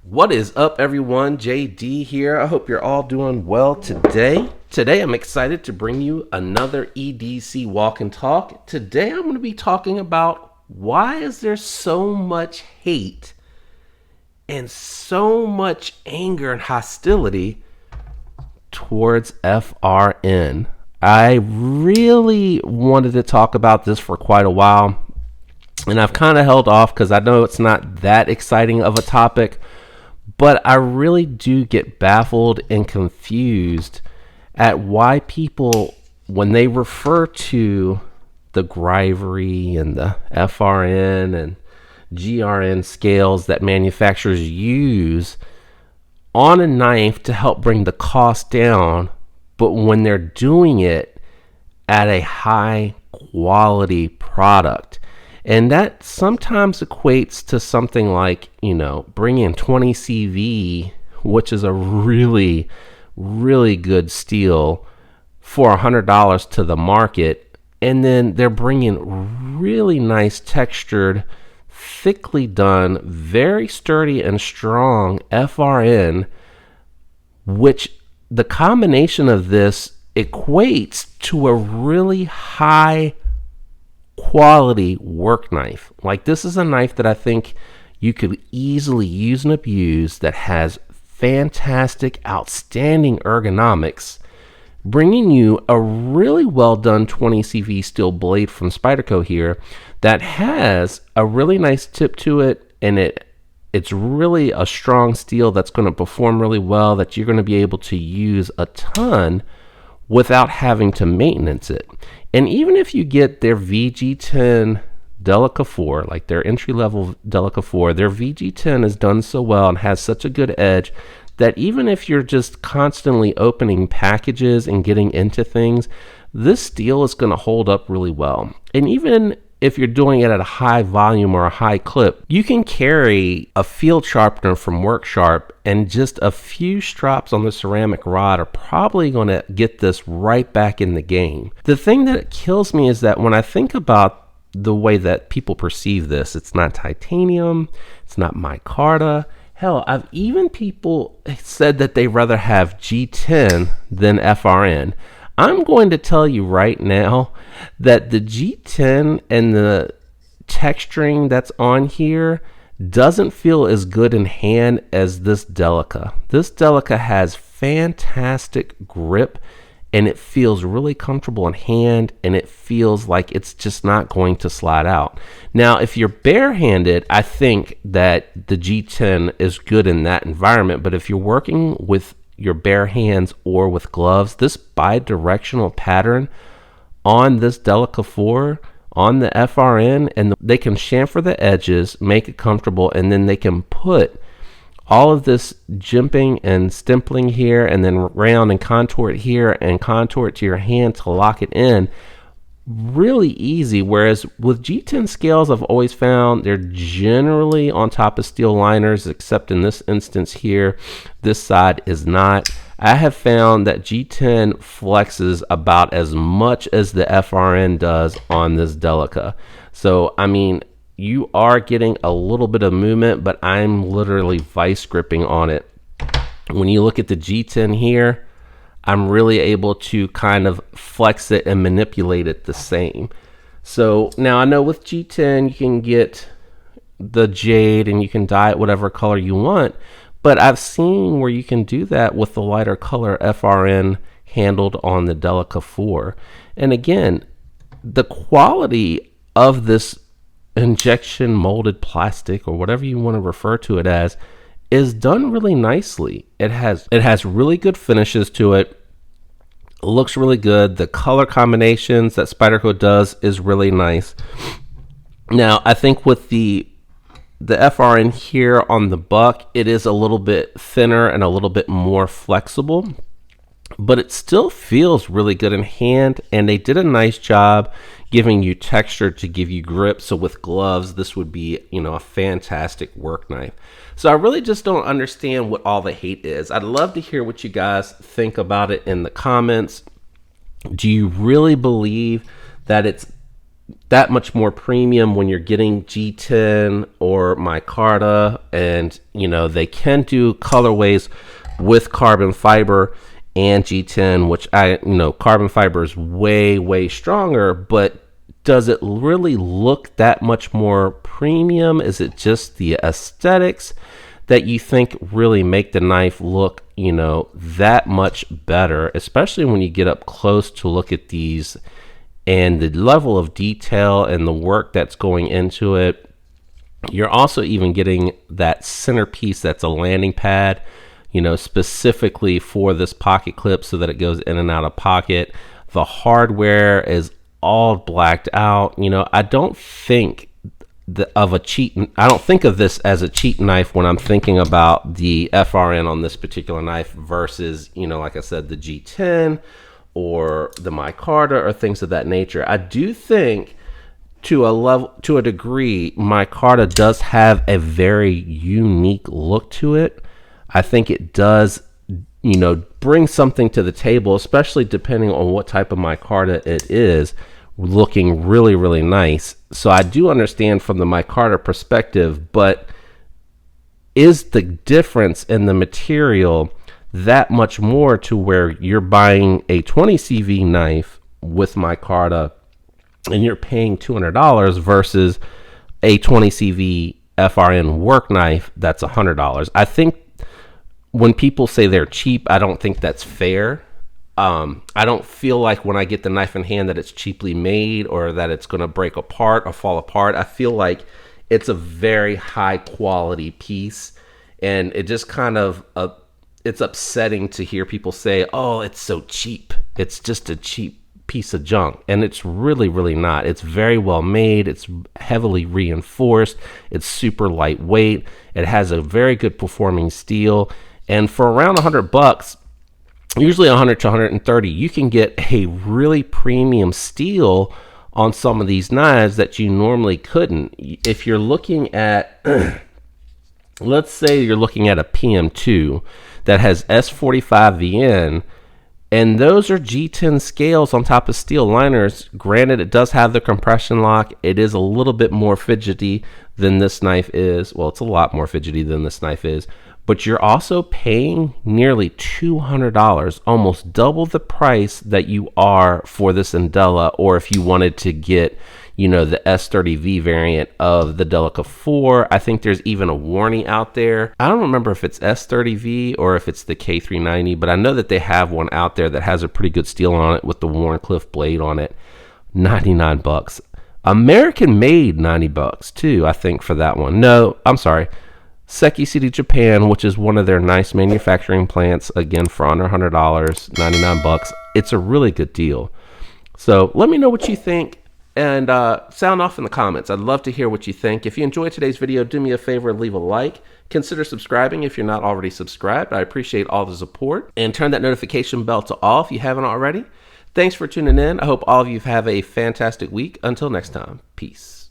What is up, everyone? JD here. I hope you're all doing well today. Today, I'm excited to bring you another EDC Walk and Talk. Today, I'm going to be talking about why is there so much hate and so much anger and hostility towards FRN. I really wanted to talk about this for quite a while, and I've kind of held off because I know it's not that exciting of a topic. But I really do get baffled and confused at why people, when they refer to the Grivery and the FRN and GRN scales that manufacturers use on a knife to help bring the cost down, but when they're doing it at a high quality product. And that sometimes equates to something like, bringing 20 CV, which is a really, really good steel, for $100 to the market. And then they're bringing really nice textured, thickly done, very sturdy and strong FRN, which the combination of this equates to a really high quality work knife. Like, this is a knife that I think you could easily use and abuse, that has fantastic, outstanding ergonomics, bringing you a really well done 20 CV steel blade from Spyderco here that has a really nice tip to it, and it's really a strong steel that's going to perform really well, that you're going to be able to use a ton without having to maintenance it. And even if you get their VG10 Delica 4, like their entry-level Delica 4, their VG10 is done so well and has such a good edge that even if you're just constantly opening packages and getting into things, this steel is going to hold up really well. And even if you're doing it at a high volume or a high clip, you can carry a field sharpener from Worksharp, and just a few strops on the ceramic rod are probably going to get this right back in the game. The thing that kills me is that when I think about the way that people perceive this, it's not titanium, it's not micarta. Hell, I've even people said that they rather have G10 than FRN. I'm going to tell you right now that the G10 and the texturing that's on here doesn't feel as good in hand as this Delica. This Delica has fantastic grip, and it feels really comfortable in hand, and it feels like it's just not going to slide out. Now, if you're barehanded, I think that the G10 is good in that environment, but if you're working with your bare hands or with gloves, this bi-directional pattern on this Delica 4 on the FRN, and they can chamfer the edges, make it comfortable, and then they can put all of this jimping and stimpling here, and then round and contour it here and contour it to your hand to lock it in really easy. Whereas with G10 scales, I've always found they're generally on top of steel liners, except in this instance here, this side is not. I have found that G10 flexes about as much as the FRN does on this Delica. So, I mean, you are getting a little bit of movement, but I'm literally vice gripping on it. When you look at the G10 here, I'm really able to kind of flex it and manipulate it the same. So now I know with G10 you can get the jade and you can dye it whatever color you want, but I've seen where you can do that with the lighter color FRN handled on the Delica 4. And again, the quality of this injection molded plastic, or whatever you want to refer to it as, is done really nicely. It has really good finishes to it. It looks really good. The color combinations that Spyderco does is really nice. Now, I think with the FRN here on the buck, it is a little bit thinner and a little bit more flexible, but it still feels really good in hand, and they did a nice job giving you texture to give you grip. So with gloves, this would be, a fantastic work knife. So I really just don't understand what all the hate is. I'd love to hear what you guys think about it in the comments. Do you really believe that it's that much more premium when you're getting G10 or micarta, and they can do colorways with carbon fiber and G10, which carbon fiber is way stronger, but does it really look that much more premium? Is it just the aesthetics that you think really make the knife look that much better, especially when you get up close to look at these and the level of detail and the work that's going into it? You're also even getting that centerpiece that's a landing pad, specifically for this pocket clip so that it goes in and out of pocket. The hardware is all blacked out. I don't think I don't think of this as a cheap knife when I'm thinking about the FRN on this particular knife versus, like I said, the G10 or the micarta or things of that nature. I do think to a degree, micarta does have a very unique look to it. I think it does, bring something to the table, especially depending on what type of micarta it is, looking really nice. So I do understand from the micarta perspective, but is the difference in the material that much more to where you're buying a 20 CV knife with micarta and you're paying $200 versus a 20 CV FRN work knife that's $100? I think when people say they're cheap, I don't think that's fair. I don't feel like when I get the knife in hand that it's cheaply made or that it's going to break apart or fall apart. I feel like it's a very high quality piece, and it just kind of it's upsetting to hear people say, oh, it's so cheap. It's just a cheap piece of junk. And it's really not. It's very well made. It's heavily reinforced. It's super lightweight. It has a very good performing steel. And for around $100, usually 100 to 130, you can get a really premium steel on some of these knives that you normally couldn't. If you're looking at, let's say you're looking at a PM2 that has S45VN, and those are G10 scales on top of steel liners. Granted, it does have the compression lock. It is a little bit more fidgety than this knife is. Well, it's a lot more fidgety than this knife is. But you're also paying nearly $200, almost double the price that you are for this Indela, or if you wanted to get, the S30V variant of the Delica 4. I think there's even a warning out there. I don't remember if it's S30V or if it's the K390, but I know that they have one out there that has a pretty good steel on it with the Warncliffe blade on it. $99. American made $90 too, I think, for that one. No, I'm sorry. Seki City, Japan, which is one of their nice manufacturing plants, again for under $100, $99. It's a really good deal. So let me know what you think, and sound off in the comments. I'd love to hear what you think. If you enjoyed today's video, do me a favor and leave a like. Consider subscribing if you're not already subscribed. I appreciate all the support, and turn that notification bell to all if you haven't already. Thanks for tuning in. I hope all of you have a fantastic week. Until next time, peace.